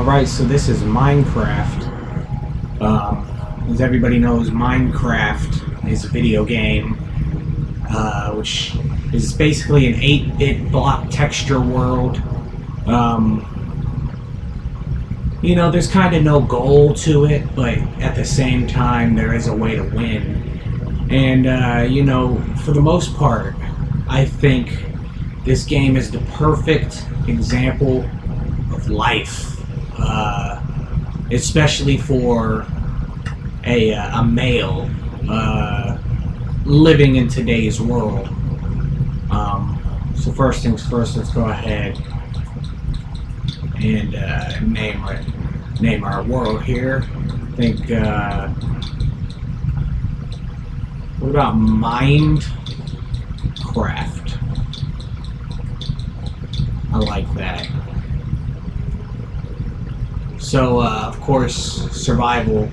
Alright, so this is Minecraft. As everybody knows, Minecraft is a video game, which is basically an 8-bit block texture world. You know, there's kind of no goal to it, but at the same time, there is a way to win. And, you know, for the most part, I think this game is the perfect example of life. Especially for a male living in today's world. So first things first, let's go ahead and name our world here. I think what about Mindcraft? I like that. So, of course, survival,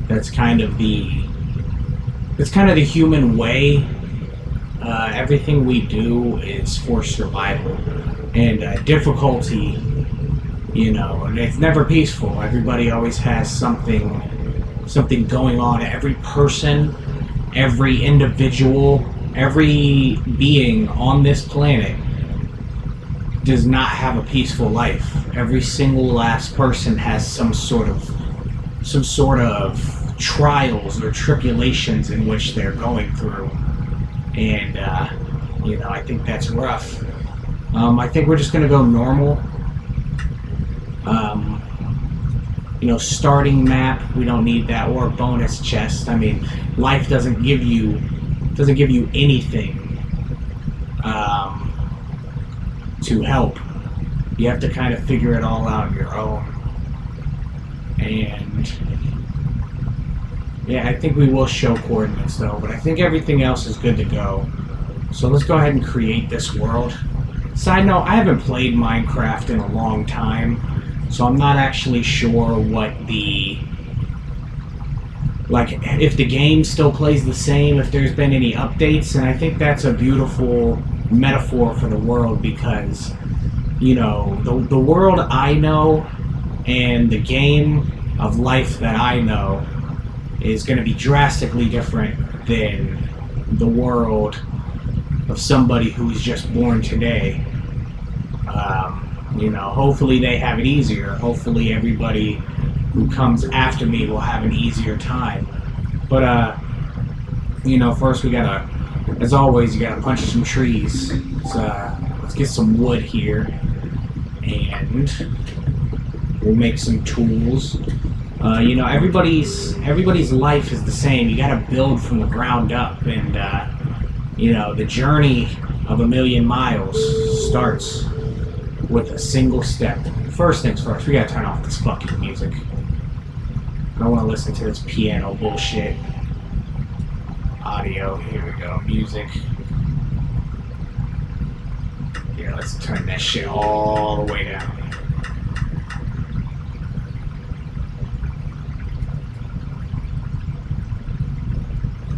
that's kind of the human way. Everything we do is for survival. And difficulty, you know, and it's never peaceful. Everybody always has something going on. Every person, every individual, every being on this planet does not have a peaceful life. Every single last person has some sort of trials or tribulations in which they're going through, and you know, I think that's rough. I think we're just gonna go normal. You know, starting map, we don't need that, or bonus chest. I mean, life doesn't give you anything to help. You have to kind of figure it all out on your own. And yeah, I think we will show coordinates though, but I think everything else is good to go. So let's go ahead and create this world. Side note, I haven't played Minecraft in a long time, so I'm not actually sure what if the game still plays the same, if there's been any updates, and I think that's a beautiful metaphor for the world, because, you know, the world I know and the game of life that I know is going to be drastically different than the world of somebody who's just born today. You know, hopefully they have it easier. Hopefully everybody who comes after me will have an easier time. But, you know, first we gotta, as always, you gotta punch some trees. Let's get some wood here, and we'll make some tools. You know, everybody's life is the same. You gotta build from the ground up, and you know, the journey of 1,000,000 miles starts with a single step. First things first, we gotta turn off this fucking music. I don't want to listen to this piano bullshit. Audio, here we go, music. Yeah, let's turn that shit all the way down.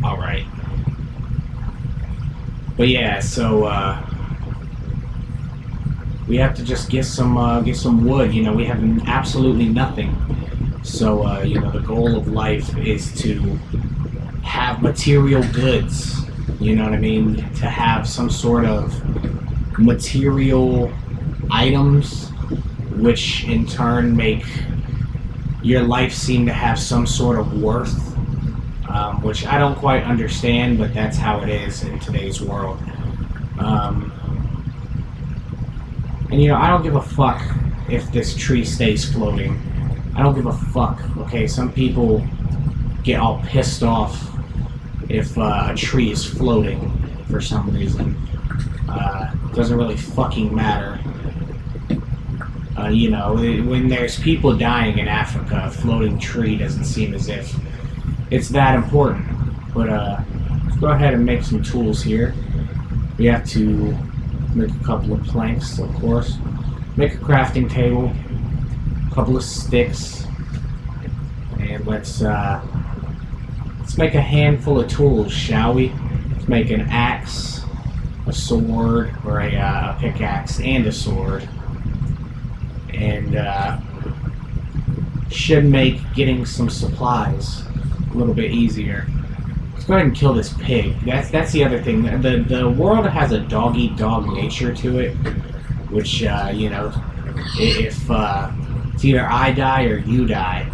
Alright. But yeah, so we have to just get some wood. You know, we have absolutely nothing. So you know, the goal of life is to have material goods. You know what I mean? To have some sort of material items, which in turn make your life seem to have some sort of worth. Which I don't quite understand, but that's how it is in today's world. And you know, I don't give a fuck if this tree stays floating. I don't give a fuck, okay? Some people get all pissed off if a tree is floating for some reason. It doesn't really fucking matter. You know, when there's people dying in Africa, a floating tree doesn't seem as if it's that important. But let's go ahead and make some tools here. We have to make a couple of planks, of course. Make a crafting table, a couple of sticks, and let's make a handful of tools, shall we? Let's make an axe, a sword, or a pickaxe and a sword. And should make getting some supplies a little bit easier. Let's go ahead and kill this pig. That's the other thing. The world has a dog-eat-dog nature to it, which, you know, if it's either I die or you die,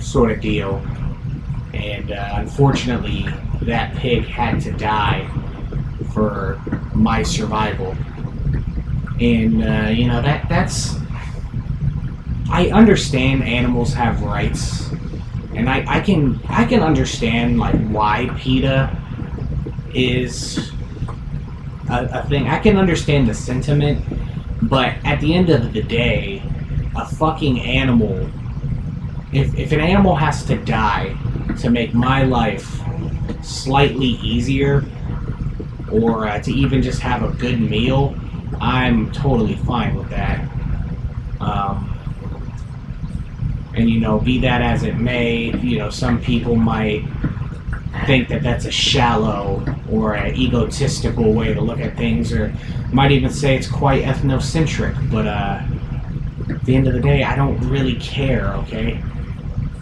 sort of deal. And unfortunately, that pig had to die for my survival. And, you know, that's... I understand animals have rights. And I can understand, like, why PETA is a thing. I can understand the sentiment, but at the end of the day, a fucking animal... If an animal has to die to make my life slightly easier, or to even just have a good meal, I'm totally fine with that. And, you know, be that as it may, you know, some people might think that that's a shallow or an egotistical way to look at things, or might even say it's quite ethnocentric, but at the end of the day, I don't really care, okay?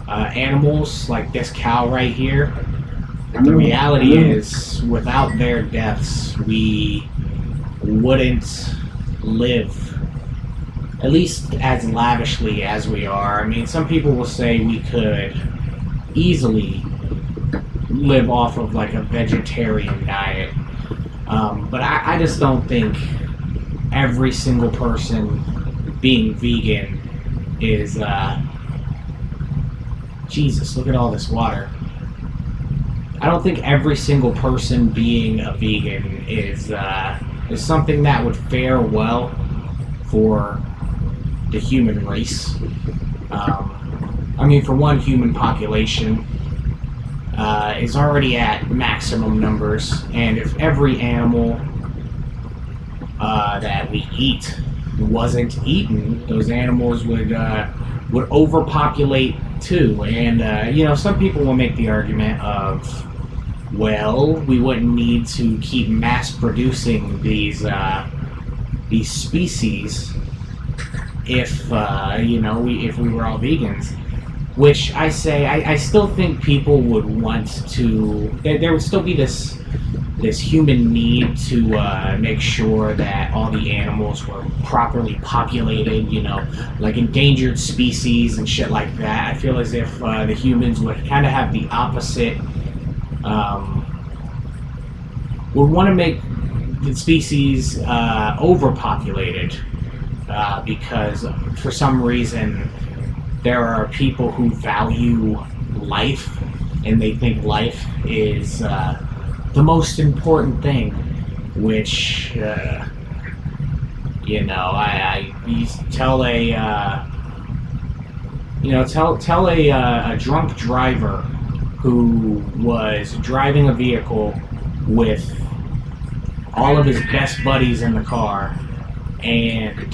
Animals like this cow right here, the reality is, without their deaths, we wouldn't live at least as lavishly as we are. I mean, some people will say we could easily live off of like a vegetarian diet, but I just don't think every single person being vegan is Jesus, look at all this water. I don't think every single person being a vegan is something that would fare well for the human race. I mean, for one, human population is already at maximum numbers, and if every animal that we eat wasn't eaten, those animals would overpopulate too. And you know, some people will make the argument of, well, we wouldn't need to keep mass producing these species if you know, if we were all vegans. Which I say, I still think people would want to. There would still be this human need to make sure that all the animals were properly populated, you know, like endangered species and shit like that. I feel as if the humans would kind of have the opposite. Would want to make the species overpopulated because for some reason there are people who value life and they think life is the most important thing, which you know, I tell a drunk driver who was driving a vehicle with all of his best buddies in the car, and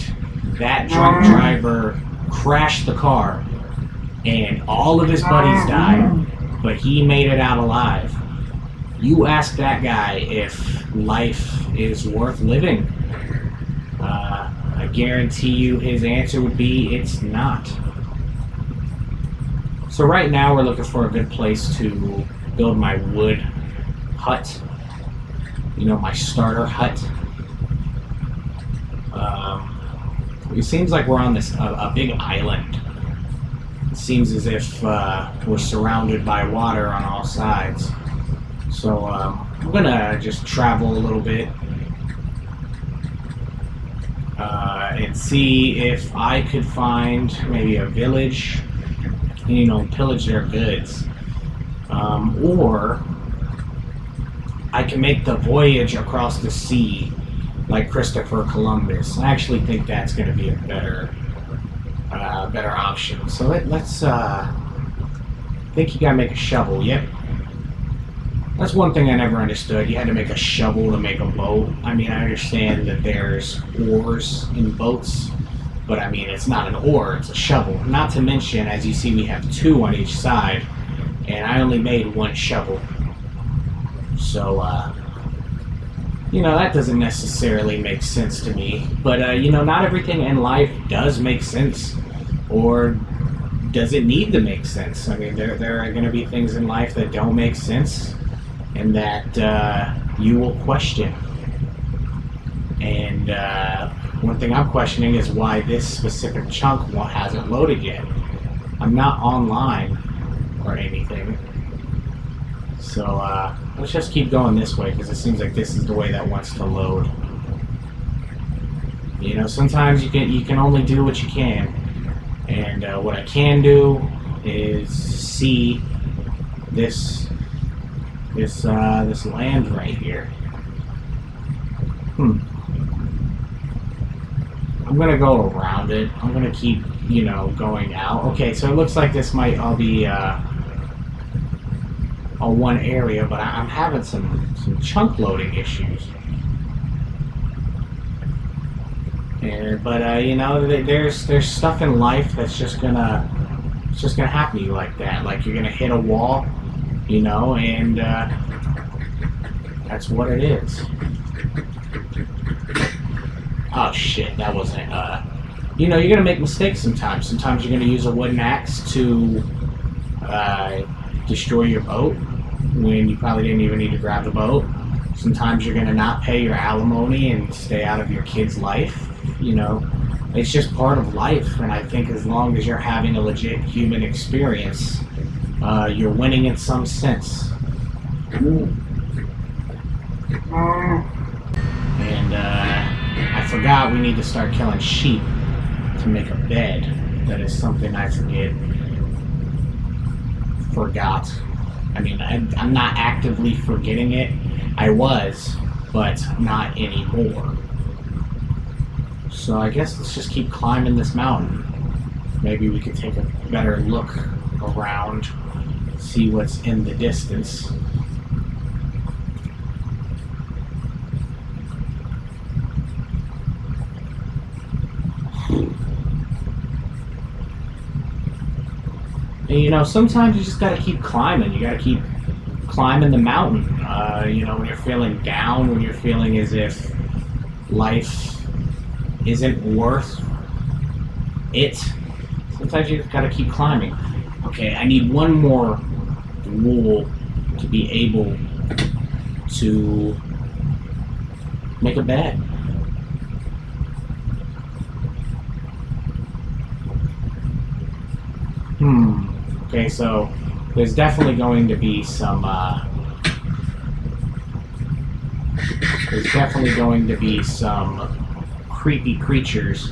that drunk driver crashed the car and all of his buddies died, but he made it out alive. You ask that guy if life is worth living, I guarantee you his answer would be it's not. So right now we're looking for a good place to build my wood hut, you know, my starter hut. It seems like we're on a big island. It seems as if we're surrounded by water on all sides. So I'm gonna just travel a little bit and see if I could find maybe a village, you know, pillage their goods, or I can make the voyage across the sea like Christopher Columbus. I actually think that's going to be a better option. So let's I think you gotta make a shovel. Yep. That's one thing I never understood. You had to make a shovel to make a boat. I mean, I understand that there's oars in boats, but I mean, it's not an oar, it's a shovel. Not to mention, as you see, we have two on each side, and I only made one shovel. So, that doesn't necessarily make sense to me. But, not everything in life does make sense. Or does it need to make sense? I mean, there are going to be things in life that don't make sense and that you will question. And one thing I'm questioning is why this specific chunk hasn't loaded yet. I'm not online or anything. So let's just keep going this way because it seems like this is the way that wants to load. Sometimes you can only do what you can. And what I can do is see this land right here. I'm gonna go around it. I'm gonna keep going out. Okay, so it looks like this might all be one area, but I'm having some chunk loading issues. But there's stuff in life that's just gonna happen to you like that. Like you're gonna hit a wall, and that's what it is. Oh shit, that wasn't. You're gonna make mistakes sometimes. Sometimes you're gonna use a wooden axe to destroy your boat when you probably didn't even need to grab the boat. Sometimes you're gonna not pay your alimony and stay out of your kid's life. It's just part of life, and I think as long as you're having a legit human experience, you're winning in some sense. And I forgot we need to start killing sheep to make a bed. That is something I forgot. I mean, I'm not actively forgetting it. I was, but not anymore. So I guess let's just keep climbing this mountain. Maybe we could take a better look around, see what's in the distance. And sometimes you just gotta keep climbing. You gotta keep climbing the mountain. When you're feeling down, when you're feeling as if life isn't worth it, sometimes you just gotta keep climbing. Okay, I need one more wool to be able to make a bed. Okay, so there's definitely going to be some creepy creatures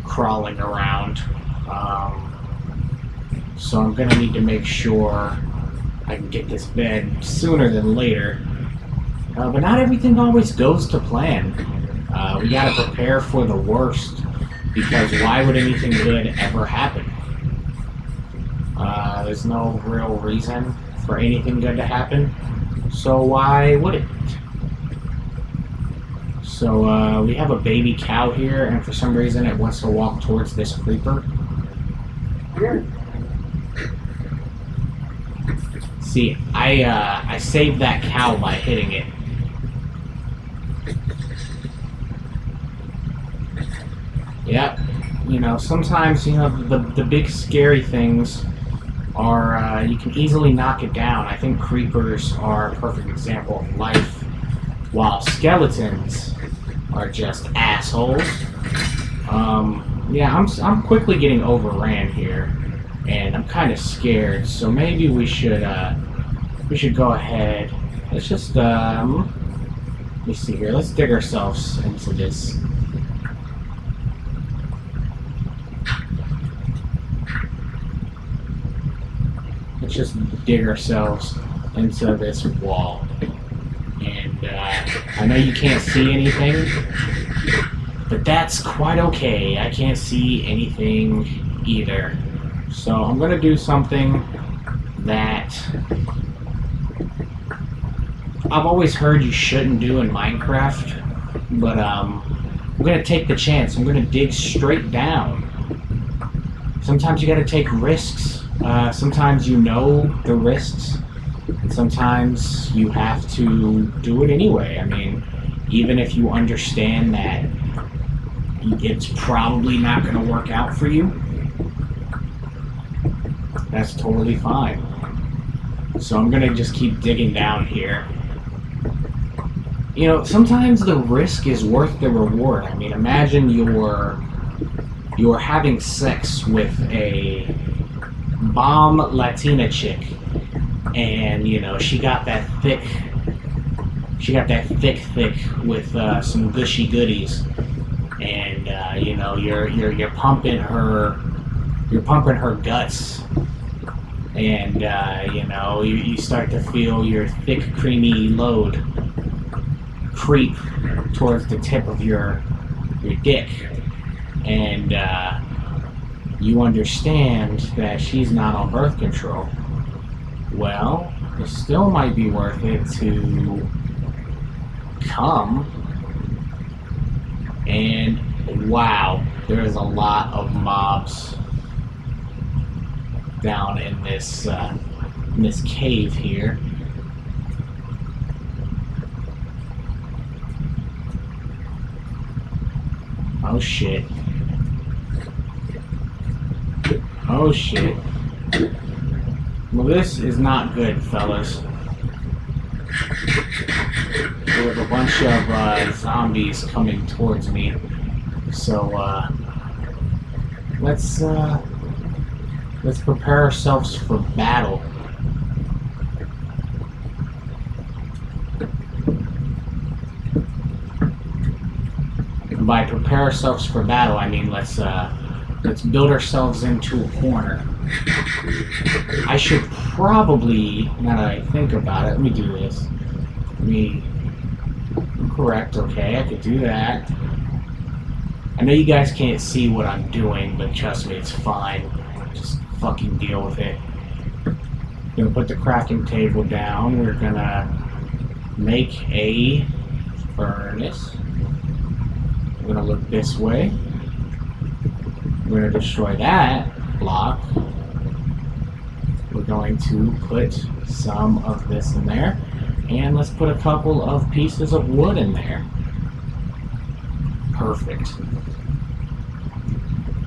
crawling around. So I'm gonna need to make sure I can get this bed sooner than later. But not everything always goes to plan. We gotta prepare for the worst, because why would anything good ever happen? There's no real reason for anything good to happen, so why would it? So we have a baby cow here, and for some reason it wants to walk towards this creeper. See, I saved that cow by hitting it. Yep. Sometimes, the big scary things are, you can easily knock it down. I think creepers are a perfect example of life, while skeletons are just assholes. Yeah, I'm quickly getting overran here, and I'm kind of scared, so maybe we should go ahead. Let's just, let me see here, let's dig ourselves into this. Let's just dig ourselves into this wall. And I know you can't see anything, but that's quite okay. I can't see anything either. So I'm going to do something that I've always heard you shouldn't do in Minecraft, but I'm going to take the chance. I'm going to dig straight down. Sometimes you got to take risks. Sometimes the risks, And sometimes you have to do it anyway. I mean, even if you understand that it's probably not going to work out for you, that's totally fine. So I'm going to just keep digging down here. You know, sometimes the risk is worth the reward. I mean, imagine you're having sex with a bomb Latina chick, and you know she got that thick with some gushy goodies, and you know you're pumping her guts, and you know you start to feel your thick creamy load creep towards the tip of your dick, and you understand that she's not on birth control. Well, it still might be worth it to come, and wow, there's a lot of mobs down in this cave here. Oh shit. Oh shit. Well, this is not good, fellas. There's a bunch of zombies coming towards me. So let's prepare ourselves for battle. And by prepare ourselves for battle, I mean let's build ourselves into a corner. I should probably, now that I think about it, let me do this. Correct, okay, I could do that. I know you guys can't see what I'm doing, but trust me, it's fine. Just fucking deal with it. Gonna put the crafting table down. We're gonna make a furnace. We're gonna look this way. We're gonna destroy that block. We're going to put some of this in there, and let's put a couple of pieces of wood in there. Perfect.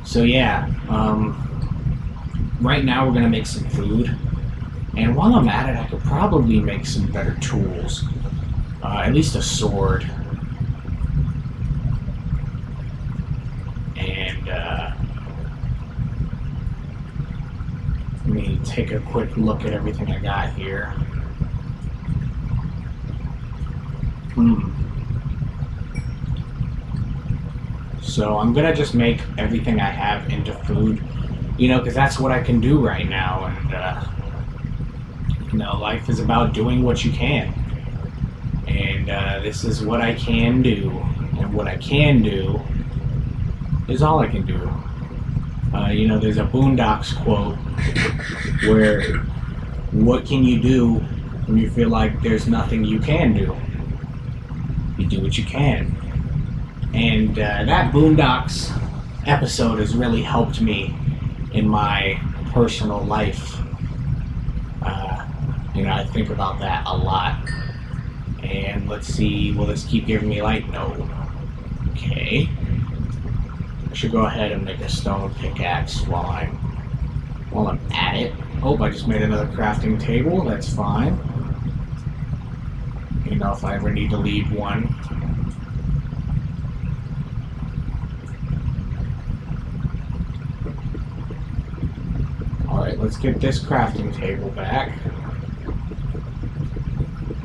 So yeah, right now we're gonna make some food, and while I'm at it, I could probably make some better tools. At least a sword. And let me take a quick look at everything I got here. So I'm gonna just make everything I have into food, you know, because that's what I can do right now, and you know, life is about doing what you can, and this is what I can do, and what I can do is all I can do. You know, there's a Boondocks quote where, what can you do when you feel like there's nothing you can do? You do what you can. And that Boondocks episode has really helped me in my personal life. You know, I think about that a lot. And let's see, will this keep giving me light? No. Okay. I should go ahead and make a stone pickaxe while I'm at it. Oh, I just made another crafting table. That's fine. You know, if I ever need to leave one. Alright, let's get this crafting table back.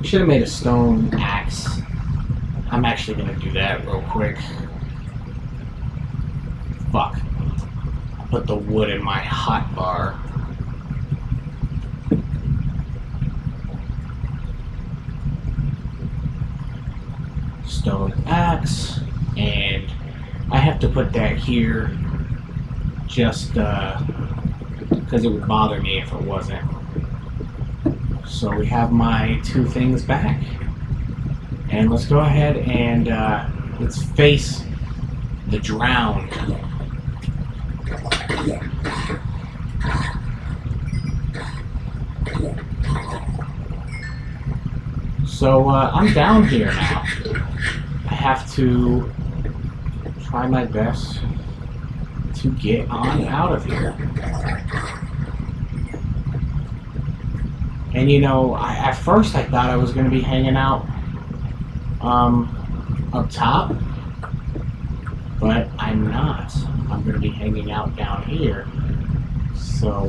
Should have made a stone axe. I'm actually going to do that real quick. Fuck. I put the wood in my hot bar. Stone axe. And I have to put that here just because it would bother me if it wasn't. So we have my two things back. And let's go ahead and let's face the drowned. So I'm down here now. I have to try my best to get on out of here. And you know, at first I thought I was going to be hanging out up top, but I'm not. I'm going to be hanging out down here. So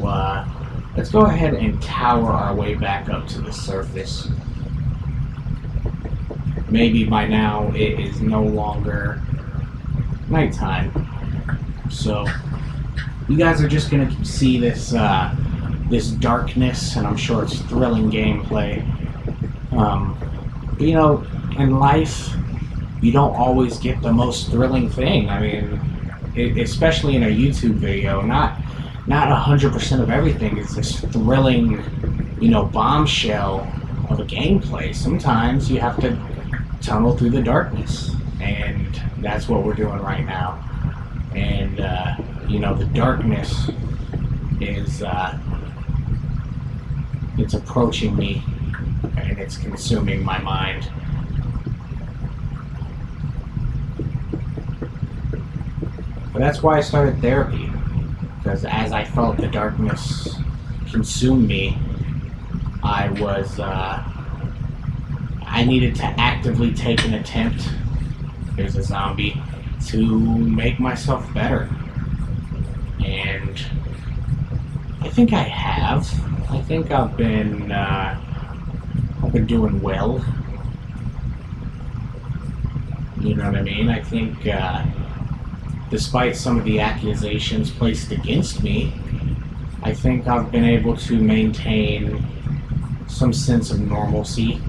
let's go ahead and tower our way back up to the surface. Maybe by now it is no longer nighttime. So you guys are just going to see this this darkness, and I'm sure it's thrilling gameplay. You know, in life, you don't always get the most thrilling thing. I mean, especially in a YouTube video, not 100% of everything is this thrilling, you know, bombshell of a gameplay. Sometimes you have to tunnel through the darkness, and that's what we're doing right now. And you know, the darkness is it's approaching me, and it's consuming my mind. But that's why I started therapy, because as I felt the darkness consume me, I needed to actively take an attempt, there's a zombie, to make myself better. And I think I have. I think I've been doing well. You know what I mean? I think despite some of the accusations placed against me, I think I've been able to maintain some sense of normalcy,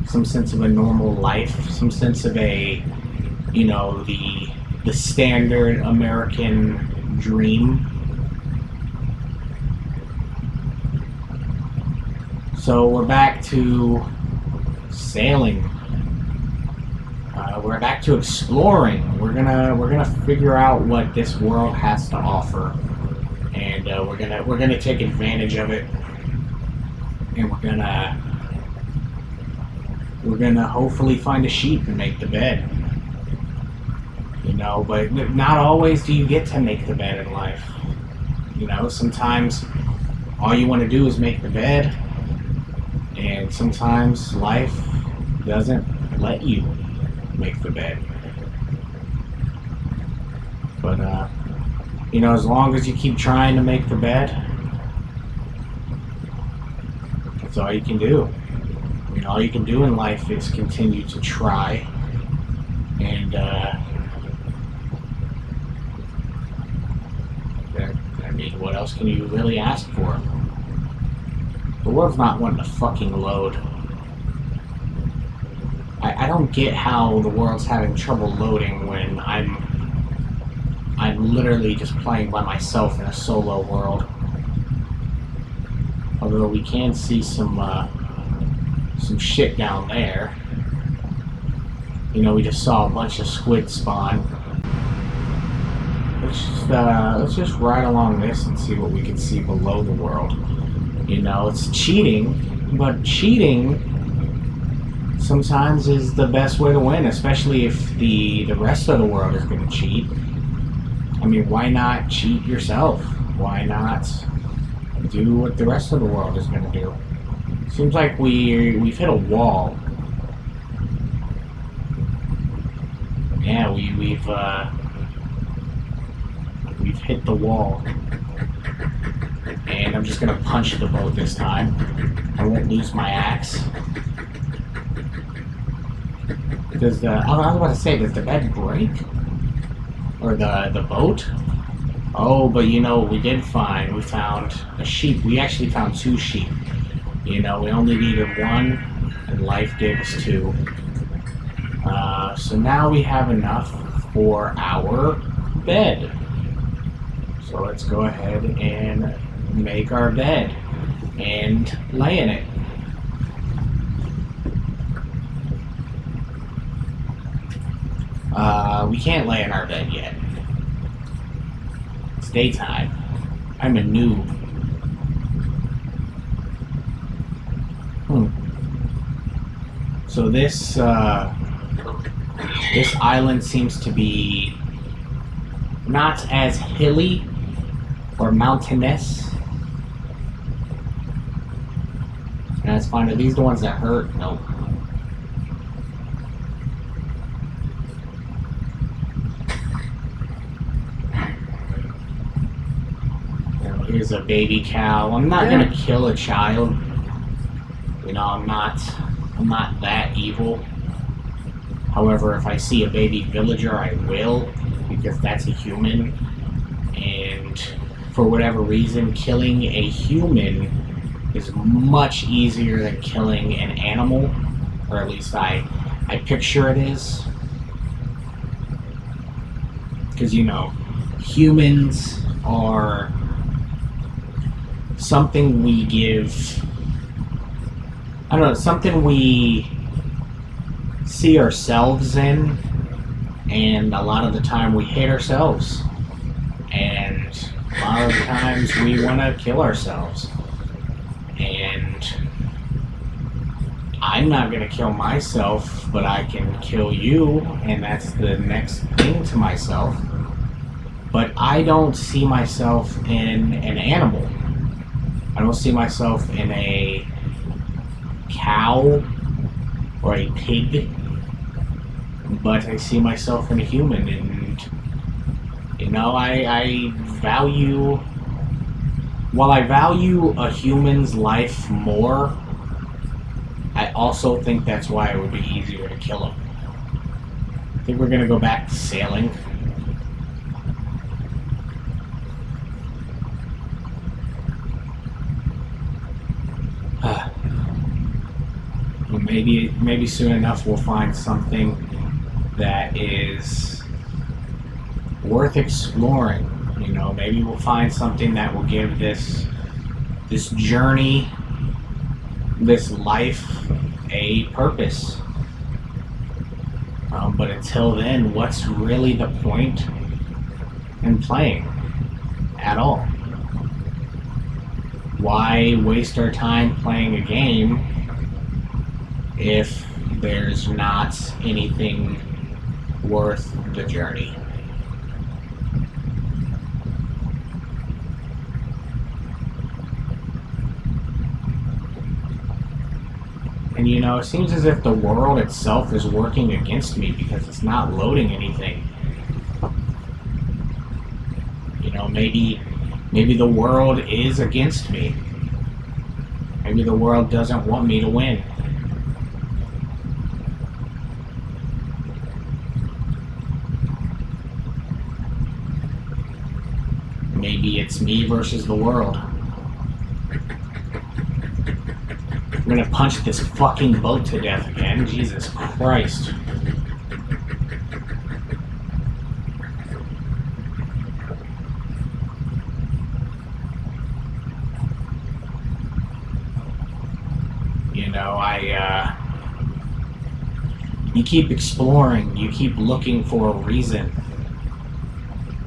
some sense of a normal life, some sense of a, you know, the standard American dream. So we're back to sailing. We're back to exploring. We're gonna figure out what this world has to offer, and we're gonna take advantage of it, and we're gonna hopefully find a sheep and make the bed. You know, but not always do you get to make the bed in life. You know, sometimes all you want to do is make the bed, and sometimes life doesn't let you make the bed. But you know, as long as you keep trying to make the bed, that's all you can do. I mean, all you can do in life is continue to try, and I mean, what else can you really ask for? The world's not wanting to fucking load. I don't get how the world's having trouble loading when I'm literally just playing by myself in a solo world. Although we can see some shit down there. You know, we just saw a bunch of squid spawn. Let's just ride along this and see what we can see below the world. You know, it's cheating, but cheating sometimes is the best way to win, especially if the rest of the world is going to cheat. I mean, why not cheat yourself? Why not do what the rest of the world is going to do? Seems like we've hit a wall. Yeah, we've hit the wall. And I'm just going to punch the boat this time. I won't lose my axe. I was about to say, does the bed break? Or the boat? Oh, but you know what we found a sheep. We actually found 2 sheep. You know, we only needed 1, and life gave us 2. So now we have enough for our bed. So let's go ahead and make our bed and lay in it. We can't lay in our bed yet. It's daytime. I'm a noob. So this this island seems to be not as hilly or mountainous. And that's fine. Are these the ones that hurt? Nope. Here's a baby cow. I'm not gonna kill a child. You know, I'm not that evil. However, if I see a baby villager, I will, because that's a human. And for whatever reason, killing a human is much easier than killing an animal, or at least I picture it is. Because, you know, humans are something we give, I don't know, something we see ourselves in, and a lot of the time we hate ourselves, and a lot of the times we want to kill ourselves. And I'm not going to kill myself, but I can kill you, and that's the next thing to myself. But I don't see myself in an animal. I don't see myself in a cow or a pig, but I see myself in a human. And, you know, I value, while I value a human's life more, I also think that's why it would be easier to kill him. I think we're going to go back to sailing. Maybe soon enough we'll find something that is worth exploring. You know, maybe we'll find something that will give this journey, this life, a purpose. But until then, what's really the point in playing at all? Why waste our time playing a game if there's not anything worth the journey? And you know, it seems as if the world itself is working against me because it's not loading anything. You know, maybe the world is against me. Maybe the world doesn't want me to win. Maybe it's me versus the world. I'm gonna punch this fucking boat to death again. Jesus Christ. You know, you keep exploring, you keep looking for a reason,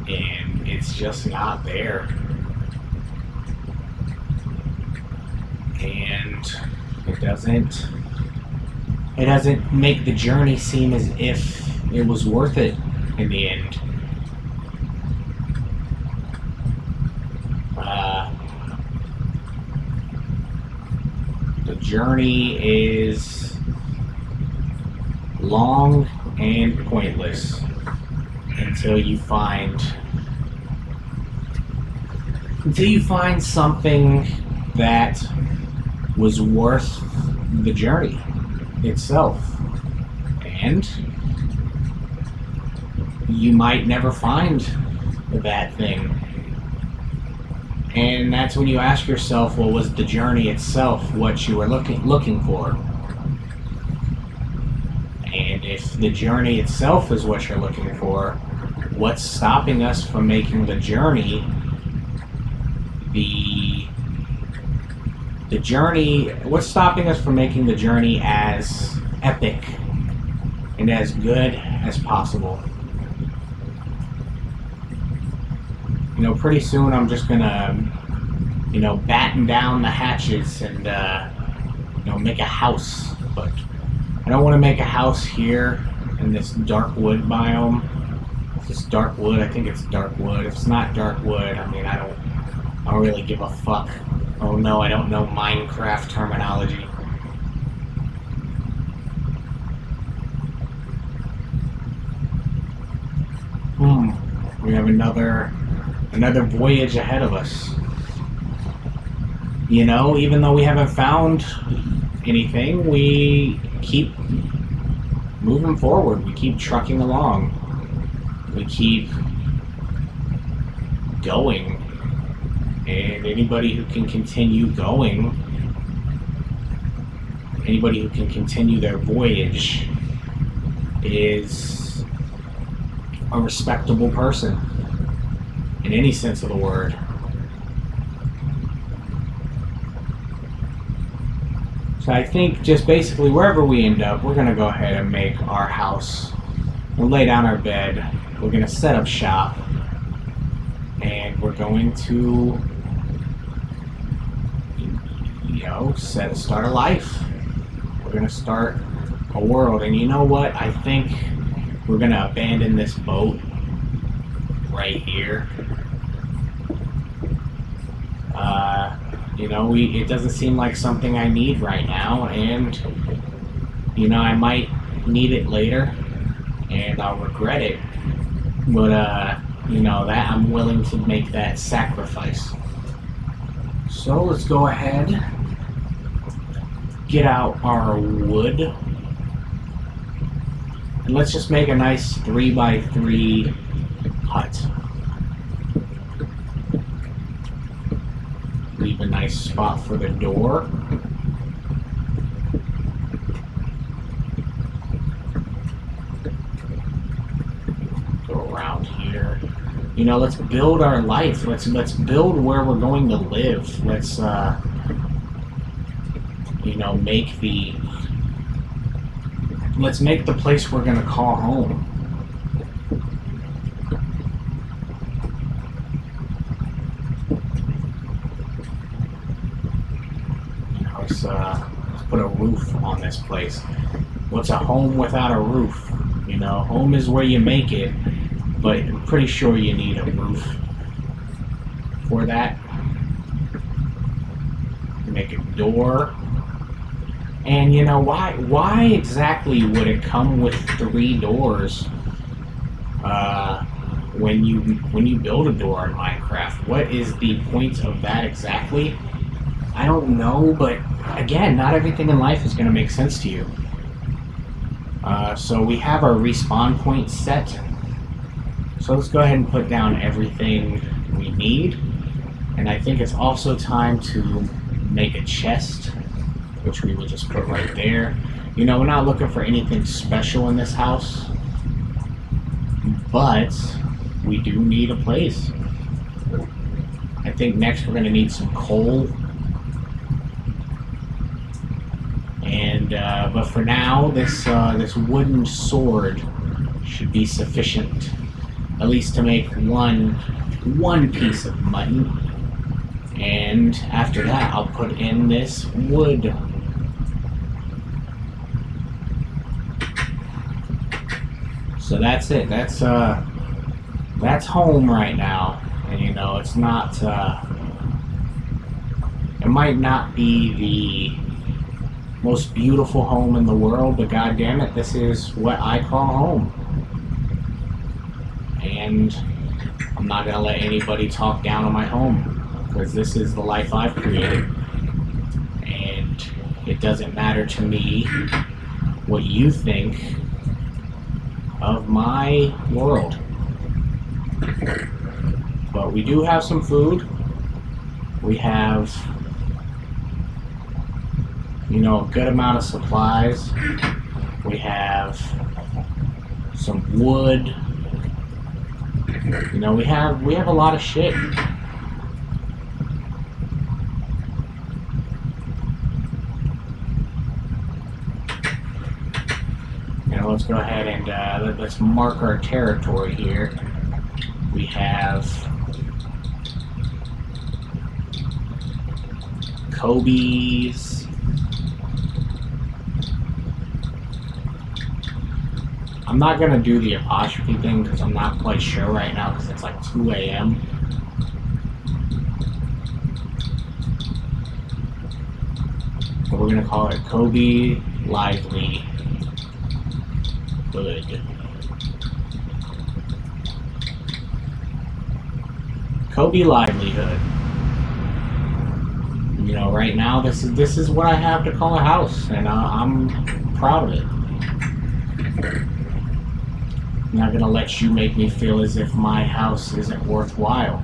and it's just not there. And it doesn't make the journey seem as if it was worth it in the end. The journey is long and pointless until you find something that was worth the journey itself. And you might never find that thing. And that's when you ask yourself, well, was the journey itself what you were looking for? And if the journey itself is what you're looking for, what's stopping us from making the journey what's stopping us from making the journey as epic and as good as possible? You know, pretty soon I'm just gonna, you know, batten down the hatches and, you know, make a house. But I don't want to make a house here in this dark wood biome. Is this dark wood? I think it's dark wood. If it's not dark wood, I mean, I don't really give a fuck. Oh no, I don't know Minecraft terminology. We have another voyage ahead of us. You know, even though we haven't found anything, we keep moving forward. We keep trucking along. We keep going. And anybody who can continue going, anybody who can continue their voyage is a respectable person in any sense of the word. So I think just basically wherever we end up, we're going to go ahead and make our house. We'll lay down our bed. We're going to set up shop. And we're going to, you know, start a life. We're going to start a world. And you know what? I think we're going to abandon this boat right here. You know, it doesn't seem like something I need right now, and you know, I might need it later, and I'll regret it. But you know, that I'm willing to make that sacrifice. So let's go ahead, get out our wood, and let's just make a nice 3x3 hut. Leave a nice spot for the door. Go around here. You know, let's build our life. Let's build where we're going to live. Let's you know, let's make the place we're gonna call home. Let's put a roof on this place. What's a home without a roof? You know, home is where you make it, but I'm pretty sure you need a roof for that. Make a door. And you know, why exactly would it come with 3 doors when you build a door in Minecraft? What is the point of that exactly? I don't know, but again, not everything in life is going to make sense to you. So we have our respawn point set. So let's go ahead and put down everything we need. And I think it's also time to make a chest, which we will just put right there. You know, we're not looking for anything special in this house, but we do need a place. I think next we're going to need some coal. And but for now, this wooden sword should be sufficient, at least to make one piece of mutton. And after that, I'll put in this wood. So that's it. That's home right now. And you know, it's not. It might not be the most beautiful home in the world, but god damn it, this is what I call home. And I'm not gonna let anybody talk down on my home, because this is the life I've created. And it doesn't matter to me what you think of my world. But we do have some food. We have, you know, a good amount of supplies. We have some wood. You know, we have a lot of shit. You know, let's go ahead and let's mark our territory here. We have Kobe's. I'm not gonna do the apostrophe thing because I'm not quite sure right now because it's like 2 a.m. But we're gonna call it Kobe Lively Hood. Kobe livelihood. You know, right now this is what I have to call a house, and I'm proud of it. I'm not gonna let you make me feel as if my house isn't worthwhile.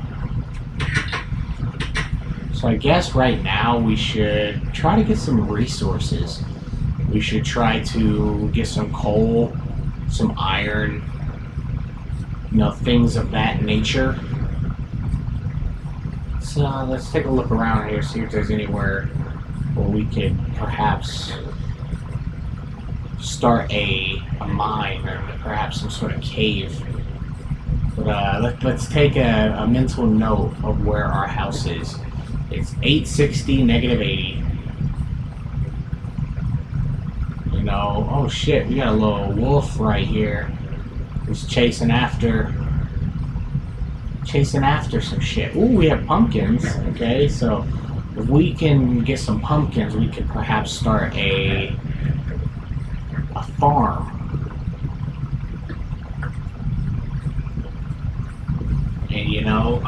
So I guess right now we should try to get some resources. We should try to get some coal, some iron, you know, things of that nature. So let's take a look around here, see if there's anywhere where we could perhaps start a mine or perhaps some sort of cave. But let's take a mental note of where our house is. It's 860, -80. You know, oh shit, we got a little wolf right here who's chasing after some shit. Ooh, we have pumpkins. Okay, so if we can get some pumpkins, we could perhaps start a farm. And you know,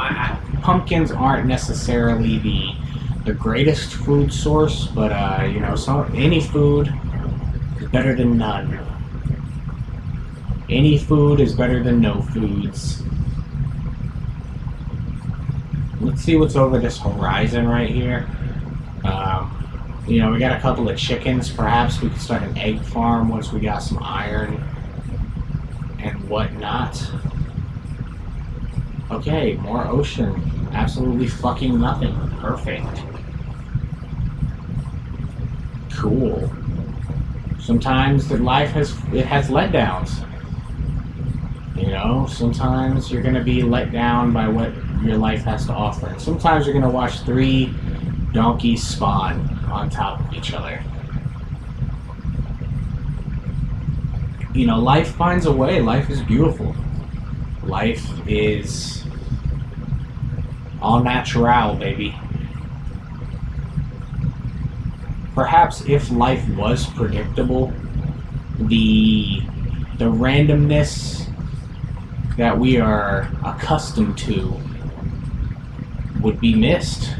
pumpkins aren't necessarily the greatest food source, but you know, any food is better than none. Any food is better than no foods. Let's see what's over this horizon right here. You know, we got a couple of chickens. Perhaps we could start an egg farm once we got some iron and whatnot. Okay, more ocean. Absolutely fucking nothing. Perfect. Cool. Sometimes life has letdowns. You know, sometimes you're gonna be let down by what your life has to offer. And sometimes you're gonna watch 3 donkeys spawn on top of each other. You know, life finds a way. Life is beautiful. Life is all natural, baby. Perhaps if life was predictable, the randomness that we are accustomed to would be missed.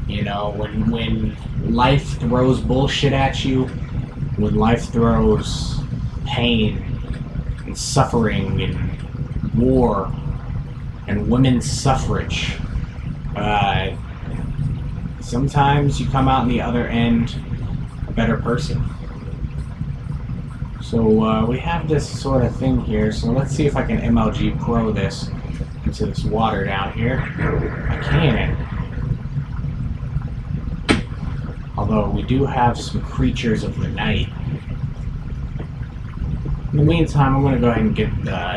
You know, when life throws bullshit at you, when life throws pain and suffering and war and women's suffrage, sometimes you come out on the other end a better person. So we have this sort of thing here, so let's see if I can MLG Pro this into this water down here. I can. Although we do have some creatures of the night. In the meantime, I'm going to go ahead and get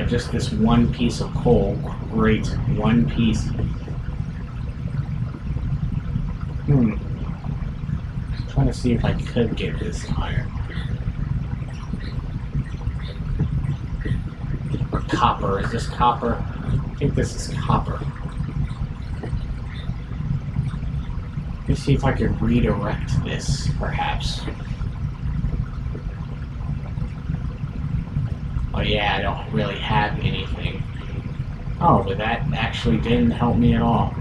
just this one piece of coal. Great, one piece. I'm trying to see if I could get this iron. Or copper. Is this copper? I think this is copper. Let me see if I can redirect this, perhaps. Oh yeah, I don't really have anything. Oh, but that actually didn't help me at all.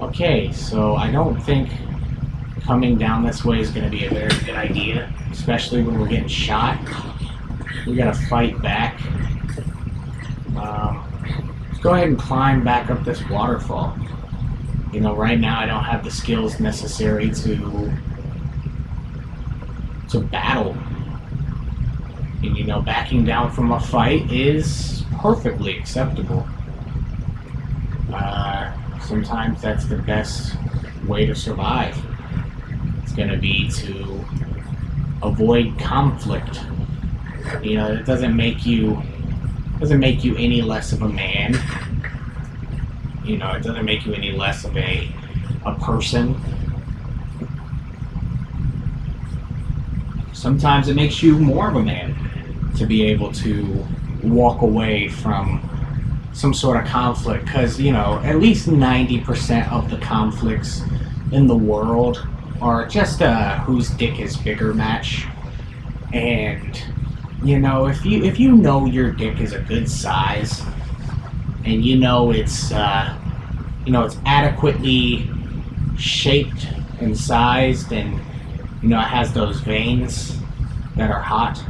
Okay, so I don't think coming down this way is going to be a very good idea, especially when we're getting shot. We gotta fight back. Let's go ahead and climb back up this waterfall. You know, right now I don't have the skills necessary to battle. And you know, backing down from a fight is perfectly acceptable. Sometimes that's the best way to survive. It's gonna be to avoid conflict. You know, it doesn't make you any less of a man. You know, it doesn't make you any less of a person. Sometimes it makes you more of a man to be able to walk away from some sort of conflict, because at least 90% of the conflicts in the world are just a whose dick is bigger match. And if you know your dick is a good size, and it's adequately shaped and sized, and it has those veins that are hot,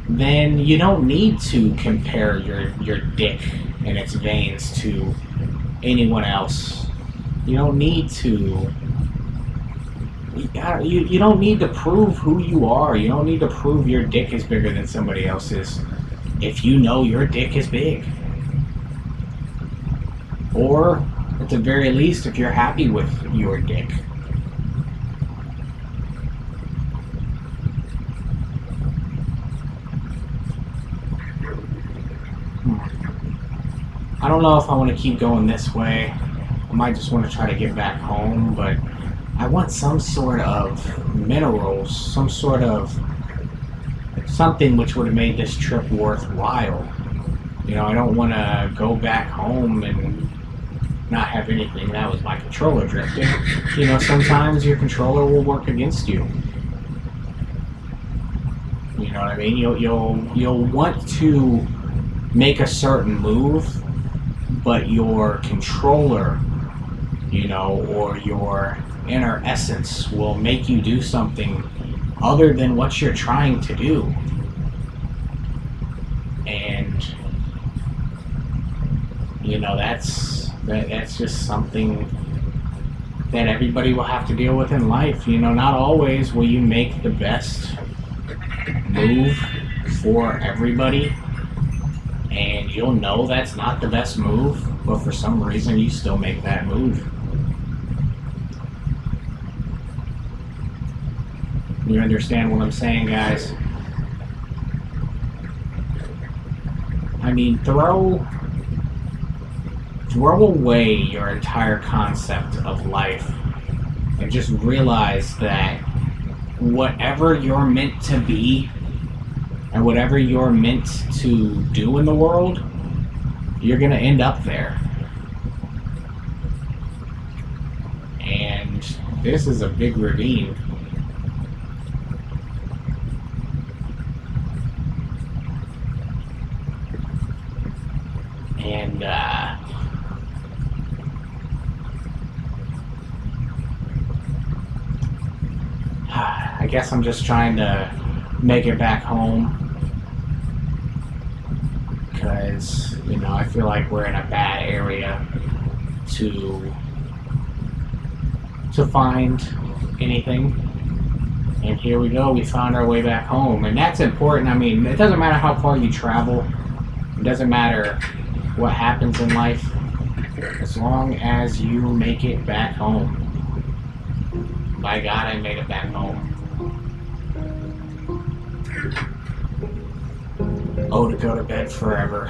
then you don't need to compare your dick and its veins to anyone else. You don't need to. You don't need to prove who you are. You don't need to prove your dick is bigger than somebody else's if you know your dick is big. Or, at the very least, if you're happy with your dick. I don't know if I want to keep going this way. I might just want to try to get back home, but I want some sort of minerals, some sort of something which would have made this trip worthwhile. I don't want to go back home and not have anything. That was my controller drifting. Sometimes your controller will work against you. You know what I mean? You'll want to make a certain move, but your controller, or your inner essence will make you do something other than what you're trying to do. And that's just something that everybody will have to deal with in life. Not always will you make the best move for everybody, and you'll know that's not the best move, but for some reason you still make that move. You understand what I'm saying, guys? I mean, throw away your entire concept of life and just realize that whatever you're meant to be and whatever you're meant to do in the world, you're going to end up there. And this is a big ravine. And I guess I'm just trying to make it back home, because I feel like we're in a bad area to find anything. And here we go, we found our way back home, and that's important. I mean, it doesn't matter how far you travel, it doesn't matter what happens in life, as long as you make it back home. By God, I made it back home. Oh, to go to bed forever.